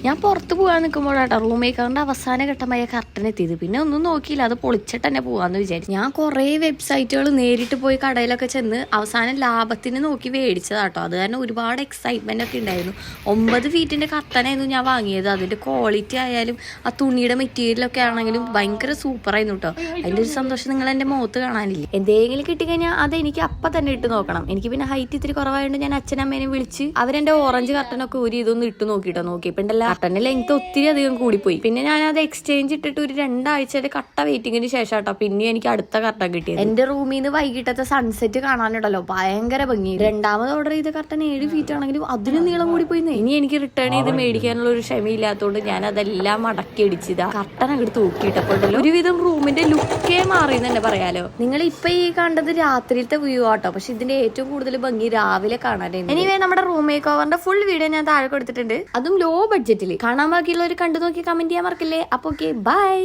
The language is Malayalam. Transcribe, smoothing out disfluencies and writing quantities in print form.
ഞാൻ പുറത്ത് പോകാൻ നിൽക്കുമ്പോഴാട്ടോ റൂം മേക്കറിന്റെ അവസാന ഘട്ടമായ കർട്ടൻ എത്തിയത്. പിന്നെ ഒന്നും നോക്കിയില്ല, അത് പൊളിച്ചിട്ട് തന്നെ പോവാന്ന് വിചാരിച്ചു. ഞാൻ കുറെ വെബ്സൈറ്റുകൾ നേരിട്ട് പോയി കടയിലൊക്കെ ചെന്ന് അവസാനം ലാഭത്തിന് നോക്കി മേടിച്ചതാട്ടോ. അത് കാരണം ഒരുപാട് എക്സൈറ്റ്മെന്റ് ഒക്കെ ഉണ്ടായിരുന്നു. 9 ഫീറ്റിന്റെ കർട്ടനായിരുന്നു ഞാൻ വാങ്ങിയത്. അതിന്റെ ക്വാളിറ്റി ആയാലും ആ തുണിയുടെ മെറ്റീരിയലൊക്കെ ആണെങ്കിലും ഭയങ്കര സൂപ്പർ ആയിരുന്നു കേട്ടോ. അതിന്റെ ഒരു സന്തോഷം നിങ്ങൾ എന്റെ മുഖത്ത് കാണാനില്ല. എന്തെങ്കിലും കിട്ടിക്കഴിഞ്ഞാൽ അത് എനിക്ക് അപ്പം തന്നെ ഇട്ട് നോക്കണം. എനിക്ക് പിന്നെ ഹൈറ്റ് ഇത്തിരി കുറവായതുകൊണ്ട് ഞാൻ അച്ഛനമ്മേനെ വിളിച്ച് അവരെന്റെ ഓറഞ്ച് കർട്ടനൊക്കെ ഒരു ഇതൊന്നും ഇട്ട് നോക്കിയപ്പോണ്ടല്ല കർട്ടന്റെ ലെങ്ത് ഒത്തിരി അധികം കൂടിപ്പോയി. പിന്നെ ഞാൻ അത് എക്സ്ചേഞ്ച് ഇട്ടിട്ട് ഒരു 2 ആഴ്ചയുടെ കട്ട വെയിറ്റിങ്ങിന് ശേഷം കേട്ടോ പിന്നെ എനിക്ക് അടുത്ത കർട്ടൻ കിട്ടിയത്. എന്റെ റൂമിൽ നിന്ന് വൈകിട്ടത്തെ സൺസെറ്റ് കാണാനുണ്ടല്ലോ ഭയങ്കര ഭംഗി. രണ്ടാമത് ഓർഡർ ചെയ്ത കർട്ടൻ 7 ഫീറ്റ് ആണെങ്കിലും അതിന് നീളം കൂടി പോയി. ഇനി എനിക്ക് റിട്ടേൺ ചെയ്ത് മേടിക്കാനുള്ള ഒരു ക്ഷമയില്ലാത്തതുകൊണ്ട് ഞാൻ അതെല്ലാം മടക്കി അടിച്ചതാ. കർട്ടൻ അങ്ങോട്ട് തൂക്കിയിട്ടപ്പോഴല്ലോ ഒരുവിധം റൂമിന്റെ ലുക്കേ മാറിയെന്ന് തന്നെ പറയാലോ. നിങ്ങൾ ഇപ്പൊ ഈ കണ്ടത് രാത്രിയിലത്തെ വ്യൂ ആട്ടോ, പക്ഷെ ഇതിന്റെ ഏറ്റവും കൂടുതൽ ഭംഗി രാവിലെ കാണാനായിരുന്നു. എനിവേ നമ്മുടെ റൂം മേക്ക് ഓവറിന്റെ ഫുൾ വീഡിയോ ഞാൻ താഴെ കൊടുത്തിട്ടുണ്ട്, അതും ലോ ബഡ്ജറ്റിൽ. കാണാൻ ബാക്കിയുള്ളവർ കണ്ടു നോക്കി കമന്റ് ചെയ്യാൻ മറക്കില്ലേ. അപ്പൊ ഓക്കെ, ബൈ.